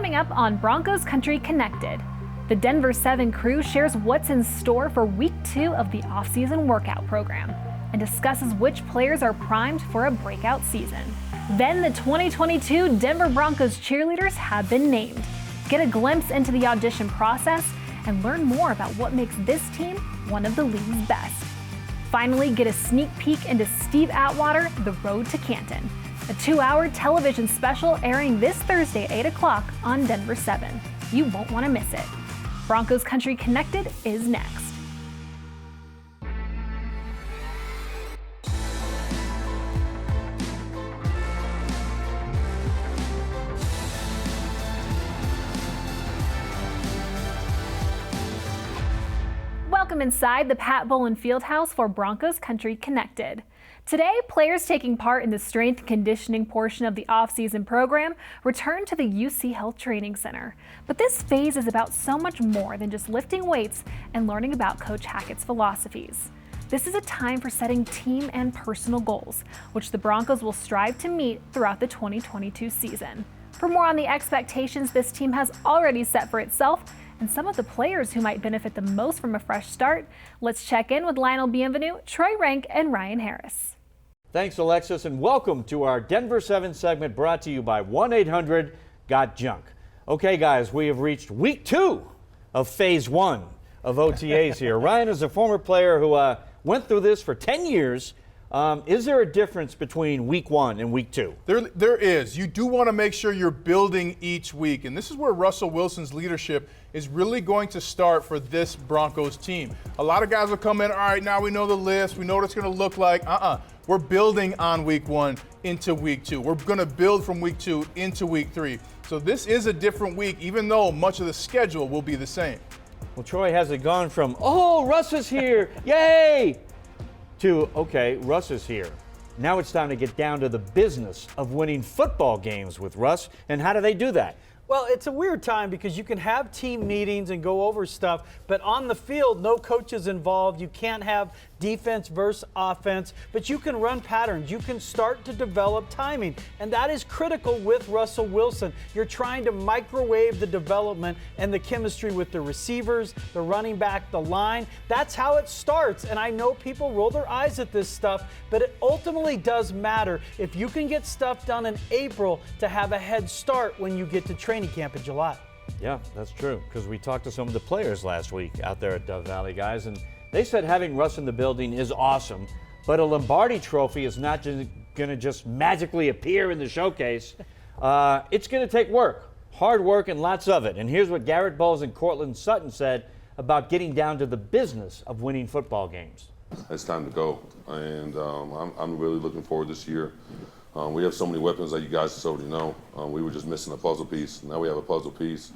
Coming up on Broncos Country Connected, the Denver 7 crew shares what's in store for week 2 of the offseason workout program and discusses which players are primed for a breakout season. Then the 2022 Denver Broncos Cheerleaders have been named. Get a glimpse into the audition process and learn more about what makes this team one of the league's best. Finally, get a sneak peek into Steve Atwater, The Road to Canton, a 2-hour television special airing this Thursday at 8 o'clock on Denver 7. You won't want to miss it. Broncos Country Connected is next. Welcome inside the Pat Bowlen Fieldhouse for Broncos Country Connected. Today, players taking part in the strength and conditioning portion of the off-season program return to the UC Health Training Center. But this phase is about so much more than just lifting weights and learning about Coach Hackett's philosophies. This is a time for setting team and personal goals, which the Broncos will strive to meet throughout the 2022 season. For more on the expectations this team has already set for itself and some of the players who might benefit the most from a fresh start, let's check in with Lionel Bienvenu, Troy Rank, and Ryan Harris. Thanks, Alexis, and welcome to our Denver 7 segment brought to you by 1-800-GOT-JUNK. Okay, guys, we have reached week 2 of phase 1 of OTAs here. Ryan is a former player who went through this for 10 years. Is there a difference between week 1 and week 2? There is. You do want to make sure you're building each week, and this is where Russell Wilson's leadership is really going to start for this Broncos team. A lot of guys will come in, all right, now we know the list, we know what it's going to look like. We're building on week 1 into week 2. We're going to build from week 2 into week 3. So this is a different week, even though much of the schedule will be the same. Well, Troy, has it gone from, oh, Russ is here, yay, to, okay, Russ is here. Now it's time to get down to the business of winning football games with Russ. And how do they do that? Well, it's a weird time because you can have team meetings and go over stuff, but on the field, no coaches involved. You can't have defense versus offense, but you can run patterns. You can start to develop timing, and that is critical with Russell Wilson. You're trying to microwave the development and the chemistry with the receivers, the running back, the line. That's how it starts, and I know people roll their eyes at this stuff, but it ultimately does matter if you can get stuff done in April to have a head start when you get to training camp in July. Yeah, that's true, because we talked to some of the players last week out there at Dove Valley, guys, and they said having Russ in the building is awesome, but a Lombardi trophy is not going to just magically appear in the showcase. It's going to take work, hard work, and lots of it. And here's what Garrett Bowles and Cortland Sutton said about getting down to the business of winning football games. It's time to go, and I'm really looking forward this year. We have so many weapons that you guys just already know. We were just missing a puzzle piece. Now we have a puzzle piece,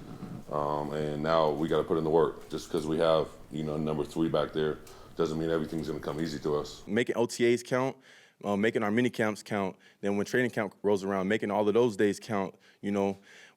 and now we got to put in the work. Just because we have, number 3 back there doesn't mean everything's going to come easy to us. Making OTAs count, making our mini camps count. Then when training camp rolls around, making all of those days count.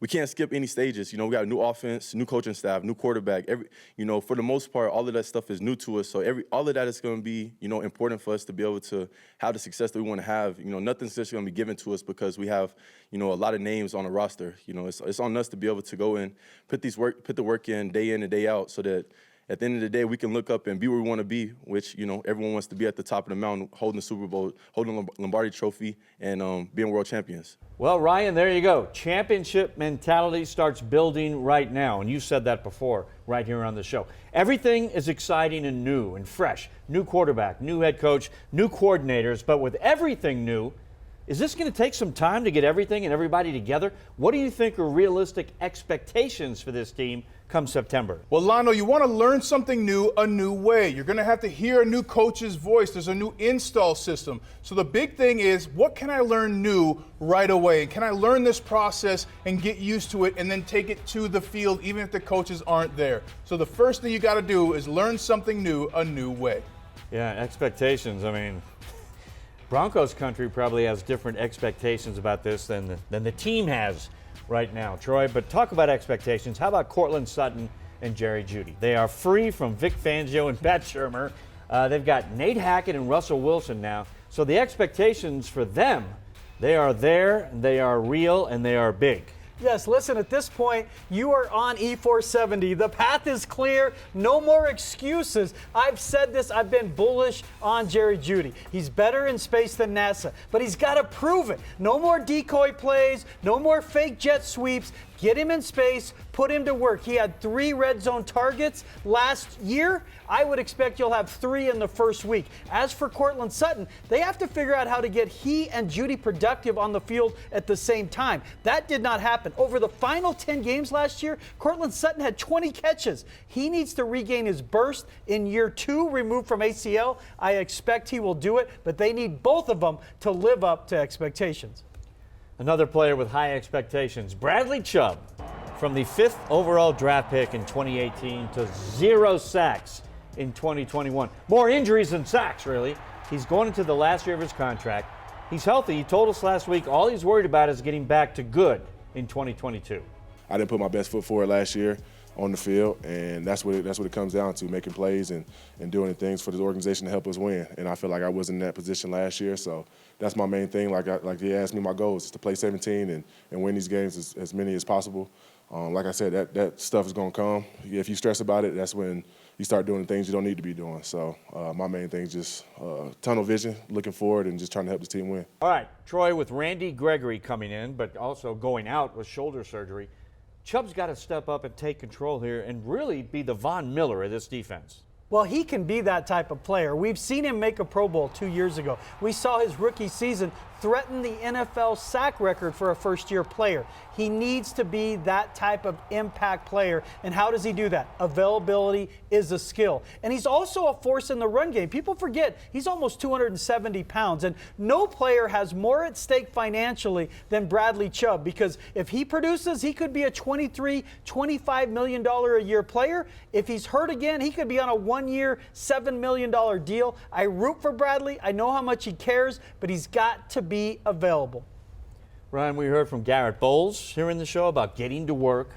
We can't skip any stages. We got a new offense, new coaching staff, new quarterback. For the most part, all of that stuff is new to us. So all of that is going to be, important for us to be able to have the success that we want to have. Nothing's just going to be given to us because we have, a lot of names on the roster. It's on us to be able to go in, put the work in and day out, so that at the end of the day, we can look up and be where we want to be, which, everyone wants to be at the top of the mountain, holding the Super Bowl, holding the Lombardi Trophy, and being world champions. Well, Ryan, there you go. Championship mentality starts building right now, and you said that before right here on the show. Everything is exciting and new and fresh. New quarterback, new head coach, new coordinators, but with everything new, is this going to take some time to get everything and everybody together? What do you think are realistic expectations for this team come September? Well, Lionel, you want to learn something new a new way. You're going to have to hear a new coach's voice. There's a new install system. So the big thing is, what can I learn new right away? Can I learn this process and get used to it and then take it to the field even if the coaches aren't there? So the first thing you got to do is learn something new a new way. Yeah, expectations. I mean, Broncos country probably has different expectations about this than the team has right now, Troy. But talk about expectations. How about Cortland Sutton and Jerry Jeudy? They are free from Vic Fangio and Pat Shurmur. They've got Nate Hackett and Russell Wilson now. So the expectations for them, they are there, they are real, and they are big. Yes, listen, at this point, you are on E470. The path is clear. No more excuses. I've said this. I've been bullish on Jerry Jeudy. He's better in space than NASA, but he's got to prove it. No more decoy plays. No more fake jet sweeps. Get him in space, put him to work. He had 3 red zone targets last year. I would expect you'll have 3 in the first week. As for Courtland Sutton, they have to figure out how to get he and Jeudy productive on the field at the same time. That did not happen. Over the final 10 games last year, Courtland Sutton had 20 catches. He needs to regain his burst in year 2, removed from ACL. I expect he will do it, but they need both of them to live up to expectations. Another player with high expectations, Bradley Chubb, from the 5th overall draft pick in 2018 to 0 sacks in 2021. More injuries than sacks, really. He's going into the last year of his contract. He's healthy. He told us last week all he's worried about is getting back to good in 2022. I didn't put my best foot forward last year on the field, and that's what it comes down to, making plays and doing the things for the organization to help us win. And I feel like I was in that position last year, so that's my main thing. Like he asked me, my goal is to play 17 and win these games as many as possible. Like I said, that stuff is going to come. If you stress about it, that's when you start doing the things you don't need to be doing. So my main thing is just tunnel vision, looking forward, and just trying to help the team win. All right, Troy, with Randy Gregory coming in, but also going out with shoulder surgery, Chubb's got to step up and take control here and really be the Von Miller of this defense. Well, he can be that type of player. We've seen him make a Pro Bowl 2 years ago. We saw his rookie season threaten the NFL sack record for a first-year player. He needs to be that type of impact player. And how does he do that? Availability is a skill. And he's also a force in the run game. People forget he's almost 270 pounds. And no player has more at stake financially than Bradley Chubb, because if he produces, he could be a $23, $25 million a year player. If he's hurt again, he could be on a 1-year, $7 million deal. I root for Bradley. I know how much he cares, but he's got to be available. Ryan, we heard from Garrett Bowles here in the show about getting to work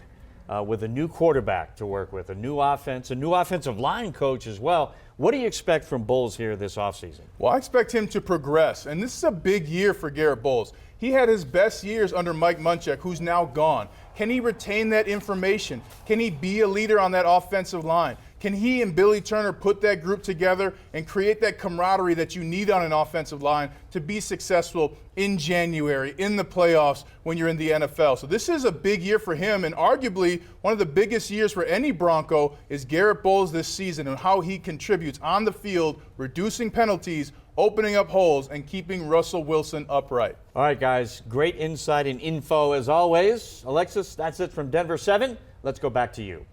with a new quarterback to work with, a new offense, a new offensive line coach as well. What do you expect from Bowles here this offseason? Well, I expect him to progress, and this is a big year for Garrett Bowles. He had his best years under Mike Munchak, who's now gone. Can he retain that information? Can he be a leader on that offensive line? Can he and Billy Turner put that group together and create that camaraderie that you need on an offensive line to be successful in January, in the playoffs, when you're in the NFL? So this is a big year for him, and arguably one of the biggest years for any Bronco is Garrett Bowles this season and how he contributes on the field, reducing penalties, opening up holes, and keeping Russell Wilson upright. All right, guys, great insight and info as always. Alexis, that's it from Denver 7. Let's go back to you.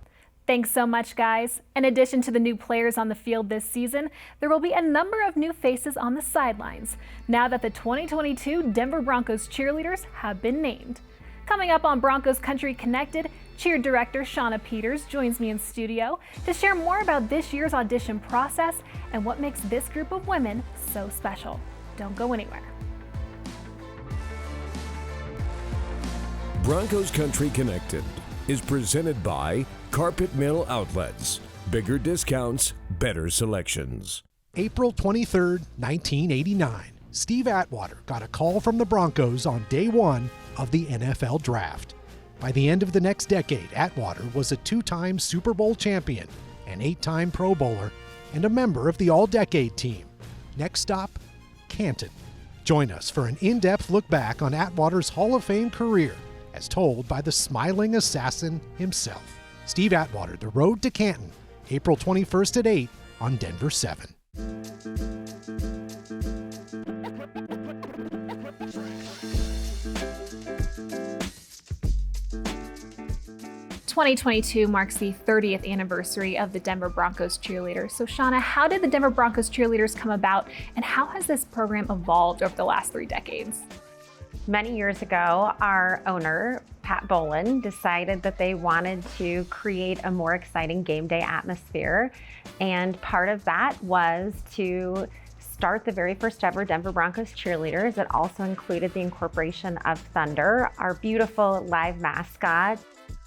Thanks so much, guys. In addition to the new players on the field this season, there will be a number of new faces on the sidelines now that the 2022 Denver Broncos Cheerleaders have been named. Coming up on Broncos Country Connected, cheer director Shauna Peters joins me in studio to share more about this year's audition process and what makes this group of women so special. Don't go anywhere. Broncos Country Connected is presented by Carpet Mill Outlets. Bigger discounts, better selections. April 23, 1989, Steve Atwater got a call from the Broncos on day 1 of the NFL Draft. By the end of the next decade, Atwater was a 2-time Super Bowl champion, an 8-time Pro Bowler, and a member of the All-Decade team. Next stop, Canton. Join us for an in-depth look back on Atwater's Hall of Fame career, as told by the smiling assassin himself. Steve Atwater, The Road to Canton, April 21st at 8 on Denver 7. 2022 marks the 30th anniversary of the Denver Broncos Cheerleaders. So Shauna, how did the Denver Broncos Cheerleaders come about, and how has this program evolved over the last 3 decades? Many years ago, our owner, Pat Bolin, decided that they wanted to create a more exciting game day atmosphere. And part of that was to start the very first ever Denver Broncos Cheerleaders. It also included the incorporation of Thunder, our beautiful live mascot.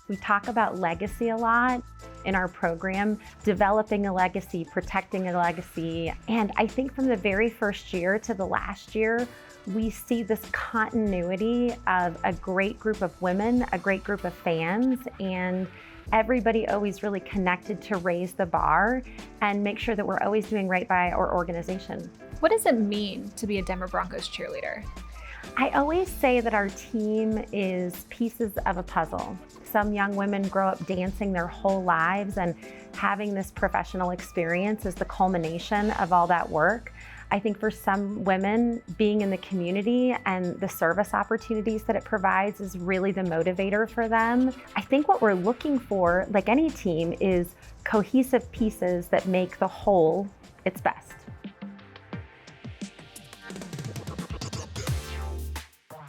We talk about legacy a lot in our program, developing a legacy, protecting a legacy. And I think from the very first year to the last year, we see this continuity of a great group of women, a great group of fans, and everybody always really connected to raise the bar and make sure that we're always doing right by our organization. What does it mean to be a Denver Broncos cheerleader? I always say that our team is pieces of a puzzle. Some young women grow up dancing their whole lives, and having this professional experience is the culmination of all that work. I think for some women, being in the community and the service opportunities that it provides is really the motivator for them. I think what we're looking for, like any team, is cohesive pieces that make the whole its best.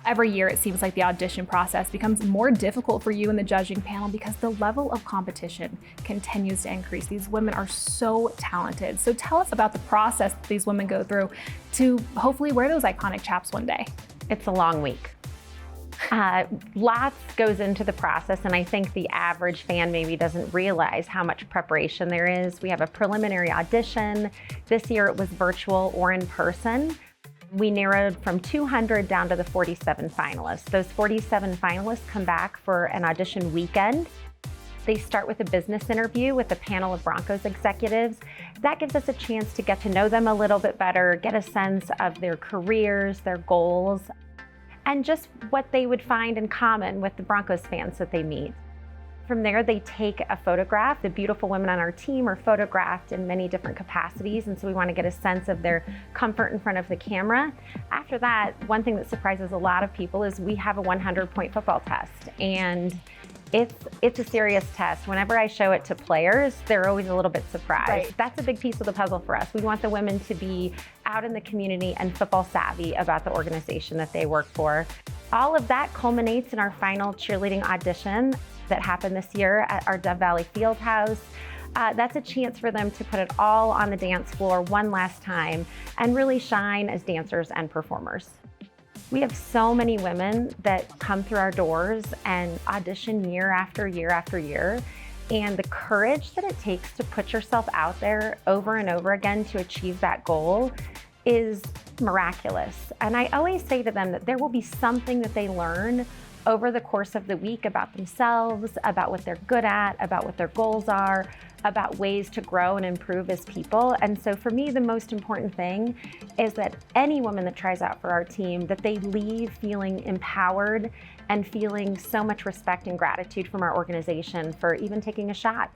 Every year, it seems like the audition process becomes more difficult for you and the judging panel because the level of competition continues to increase. These women are so talented. So tell us about the process that these women go through to hopefully wear those iconic chaps one day. It's a long week. Lots goes into the process, and I think the average fan maybe doesn't realize how much preparation there is. We have a preliminary audition. This year it was virtual or in person. We narrowed from 200 down to the 47 finalists. Those 47 finalists come back for an audition weekend. They start with a business interview with a panel of Broncos executives. That gives us a chance to get to know them a little bit better, get a sense of their careers, their goals, and just what they would find in common with the Broncos fans that they meet. From there, they take a photograph. The beautiful women on our team are photographed in many different capacities, and so we want to get a sense of their comfort in front of the camera. After that, one thing that surprises a lot of people is we have a 100-point football test, and it's a serious test. Whenever I show it to players, they're always a little bit surprised. Right. That's a big piece of the puzzle for us. We want the women to be out in the community and football savvy about the organization that they work for. All of that culminates in our final cheerleading audition that happened this year at our Dove Valley Fieldhouse. That's a chance for them to put it all on the dance floor one last time and really shine as dancers and performers. We have so many women that come through our doors and audition year after year after year. And the courage that it takes to put yourself out there over and over again to achieve that goal is miraculous. And I always say to them that there will be something that they learn over the course of the week about themselves, about what they're good at, about what their goals are, about ways to grow and improve as people. And so for me, the most important thing is that any woman that tries out for our team, that they leave feeling empowered and feeling so much respect and gratitude from our organization for even taking a shot.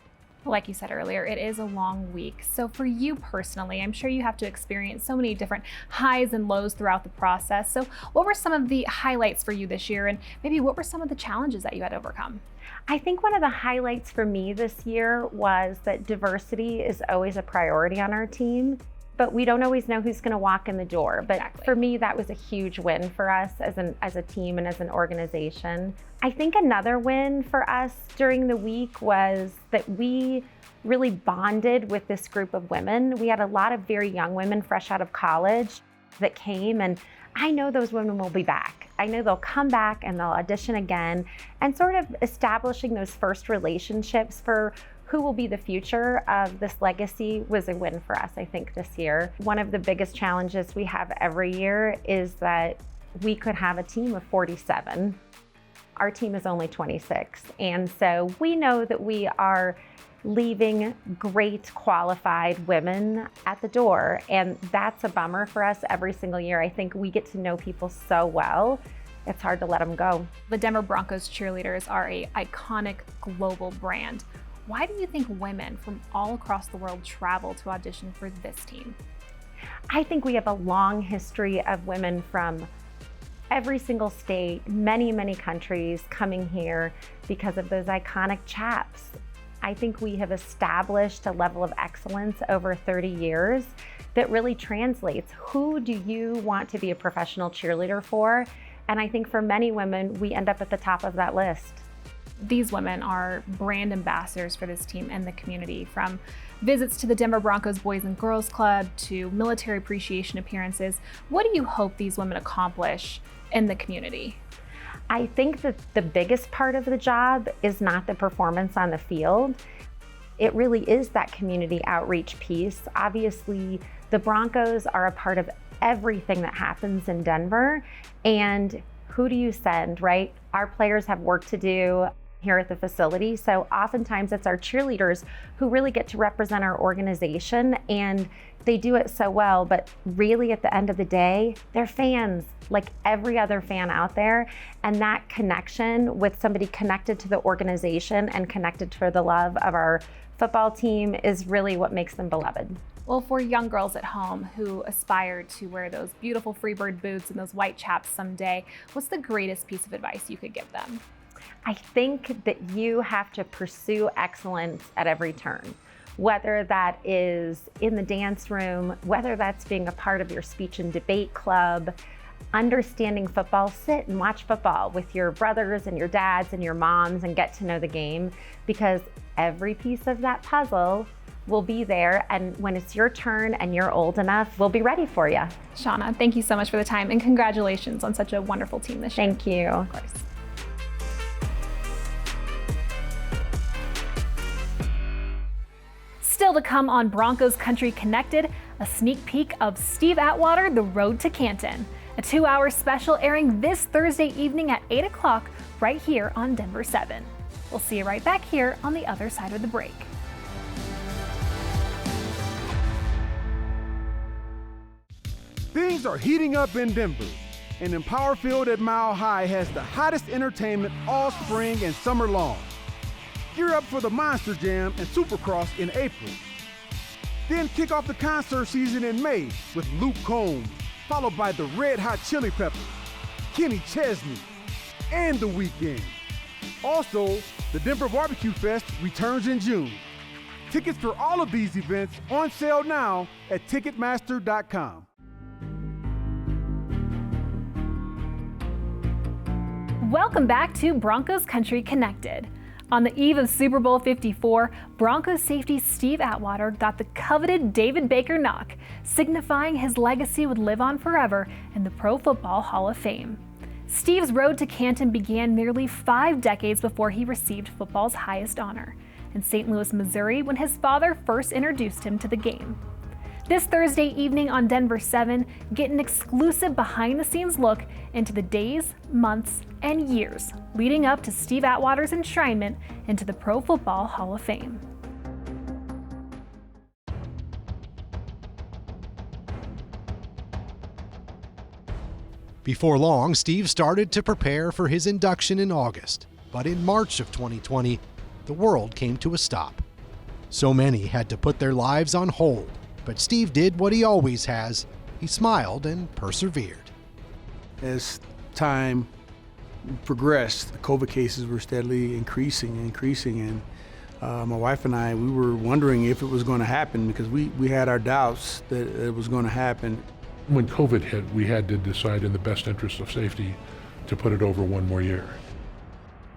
Like you said earlier, it is a long week. So for you personally, I'm sure you have to experience so many different highs and lows throughout the process. So what were some of the highlights for you this year, and maybe what were some of the challenges that you had to overcome? I think one of the highlights for me this year was that diversity is always a priority on our team, but we don't always know who's going to walk in the door. But Exactly. For me, that was a huge win for us as a team and as an organization. I think another win for us during the week was that we really bonded with this group of women. We had a lot of very young women fresh out of college that came, and I know those women will be back. I know they'll come back and they'll audition again, and sort of establishing those first relationships for who will be the future of this legacy was a win for us, I think, this year. One of the biggest challenges we have every year is that we could have a team of 47. Our team is only 26. And so we know that we are leaving great qualified women at the door. And that's a bummer for us every single year. I think we get to know people so well, it's hard to let them go. The Denver Broncos Cheerleaders are an iconic global brand. Why do you think women from all across the world travel to audition for this team? I think we have a long history of women from every single state, many countries coming here because of those iconic chaps. I think we have established a level of excellence over 30 years that really translates. Who do you want to be a professional cheerleader for? And I think for many women, we end up at the top of that list. These women are brand ambassadors for this team and the community, from visits to the Denver Broncos Boys and Girls Club to military appreciation appearances. What do you hope these women accomplish in the community? I think that the biggest part of the job is not the performance on the field. It really is that community outreach piece. Obviously, the Broncos are a part of everything that happens in Denver. And who do you send, right? Our players have work to do here at the facility. So oftentimes it's our cheerleaders who really get to represent our organization, and they do it so well. But really at the end of the day, they're fans like every other fan out there. And that connection with somebody connected to the organization and connected to the love of our football team is really what makes them beloved. Well, for young girls at home who aspire to wear those beautiful Freebird boots and those white chaps someday, what's the greatest piece of advice you could give them? I think that you have to pursue excellence at every turn, whether that is in the dance room, whether that's being a part of your speech and debate club, understanding football. Sit and watch football with your brothers and your dads and your moms and get to know the game, because every piece of that puzzle will be there, and when it's your turn and you're old enough, we'll be ready for you. Shauna, thank you so much for the time, and congratulations on such a wonderful team this year. Thank you. Of course. Still to come on Broncos Country Connected, a sneak peek of Steve Atwater, The Road to Canton. A 2-hour special airing this Thursday evening at 8 o'clock right here on Denver 7. We'll see you right back here on the other side of the break. Things are heating up in Denver, and Empower Field at Mile High has the hottest entertainment all spring and summer long. Gear up for the Monster Jam and Supercross in April. Then kick off the concert season in May with Luke Combs, followed by the Red Hot Chili Peppers, Kenny Chesney, and The Weeknd. Also, the Denver Barbecue Fest returns in June. Tickets for all of these events on sale now at Ticketmaster.com. Welcome back to Broncos Country Connected. On the eve of Super Bowl 54, Broncos safety Steve Atwater got the coveted David Baker knock, signifying his legacy would live on forever in the Pro Football Hall of Fame. Steve's road to Canton began nearly 5 decades before he received football's highest honor, in St. Louis, Missouri, when his father first introduced him to the game. This Thursday evening on Denver 7, get an exclusive behind-the-scenes look into the days, months, and years leading up to Steve Atwater's enshrinement into the Pro Football Hall of Fame. Before long, Steve started to prepare for his induction in August. But in March of 2020, the world came to a stop. So many had to put their lives on hold. But Steve did what he always has. He smiled and persevered. As time progressed, the COVID cases were steadily increasing, and my wife and I, we were wondering if it was going to happen, because we had our doubts that it was going to happen. When COVID hit, we had to decide in the best interest of safety to put it over 1 more year.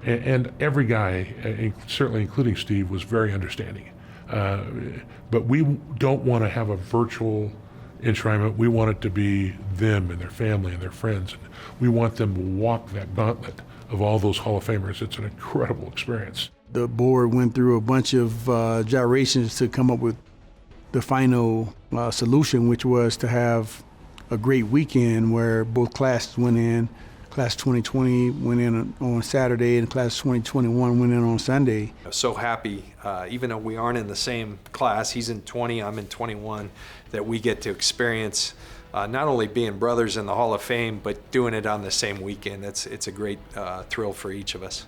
And every guy, certainly including Steve, was very understanding. But we don't want to have a virtual enshrinement. We want it to be them and their family and their friends. And we want them to walk that gauntlet of all those Hall of Famers. It's an incredible experience. The board went through a bunch of gyrations to come up with the final solution, which was to have a great weekend where both classes went in. Class 2020 went in on Saturday, and Class 2021 went in on Sunday. So happy, even though we aren't in the same class, he's in 20, I'm in 21, that we get to experience not only being brothers in the Hall of Fame, but doing it on the same weekend. It's a great thrill for each of us.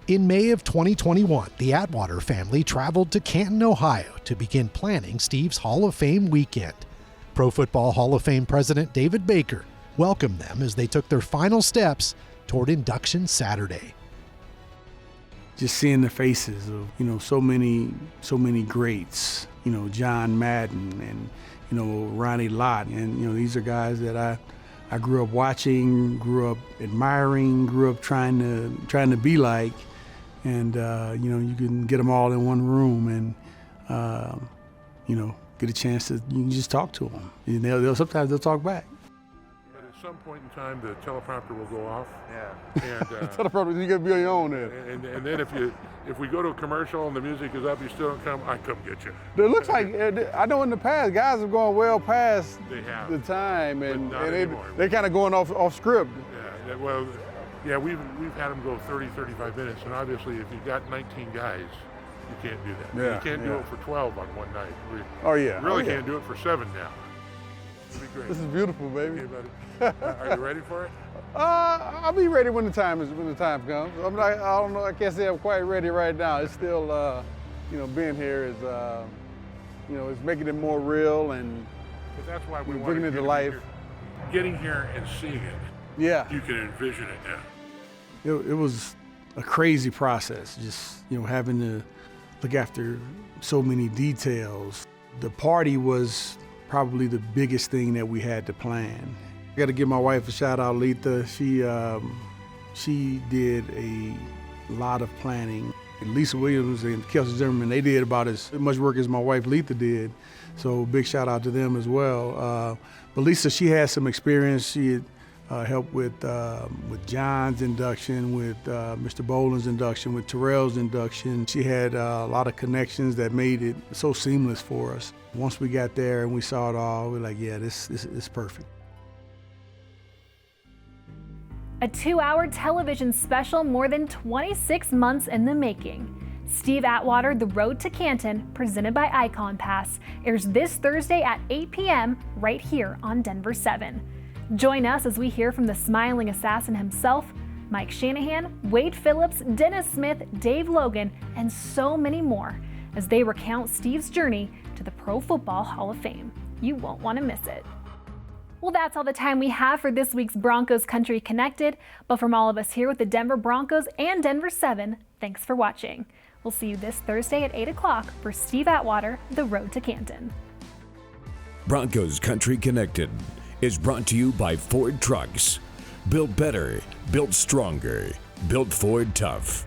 In May of 2021, the Atwater family traveled to Canton, Ohio to begin planning Steve's Hall of Fame weekend. Pro Football Hall of Fame President David Baker welcomed them as they took their final steps toward induction Saturday. Just seeing the faces of, so many greats, John Madden and, Ronnie Lott. And, these are guys that I grew up watching, grew up admiring, grew up trying to be like. And, you can get them all in one room and, get a chance to, you can just talk to them. Sometimes they'll talk back. some point in time, the teleprompter will go off. Yeah. And Teleprompter, you got to be on your own there. and then if we go to a commercial and the music is up, you still don't come, I come get you. It looks like, I know in the past, guys have gone well past They have. the time, and not anymore. they're kind of going off script. Yeah, well, yeah, we've had them go 30, 35 minutes, and obviously if you've got 19 guys, you can't do that. Yeah, You can't do yeah. it for 12 on one night. We Oh, yeah. really Oh, yeah. can't do it for 7 now. It'll be great. This is beautiful, baby. Okay, buddy. Are you ready for it? I'll be ready when the time comes. I don't know. I can't say I'm quite ready right now. It's still, being here is, it's making it more real and But that's why we want bringing to it to get life. here. Getting here and seeing it. Yeah. You can envision it now. It was a crazy process, just having to look after so many details. The party was probably the biggest thing that we had to plan. I got to give my wife a shout out, Letha. She did a lot of planning. Lisa Williams and Kelsey Zimmerman, they did about as much work as my wife Letha did. So big shout out to them as well. But Lisa, she had some experience. She had helped with John's induction, with Mr. Boland's induction, with Terrell's induction. She had a lot of connections that made it so seamless for us. Once we got there and we saw it all, we're like, yeah, this is perfect. A 2-hour television special more than 26 months in the making. Steve Atwater, The Road to Canton, presented by Icon Pass, airs this Thursday at 8 p.m. right here on Denver 7. Join us as we hear from the smiling assassin himself, Mike Shanahan, Wade Phillips, Dennis Smith, Dave Logan, and so many more as they recount Steve's journey to the Pro Football Hall of Fame. You won't want to miss it. Well, that's all the time we have for this week's Broncos Country Connected, but from all of us here with the Denver Broncos and Denver 7, thanks for watching. We'll see you this Thursday at 8 o'clock for Steve Atwater, The Road to Canton. Broncos Country Connected is brought to you by Ford Trucks. Built better, built stronger, built Ford tough.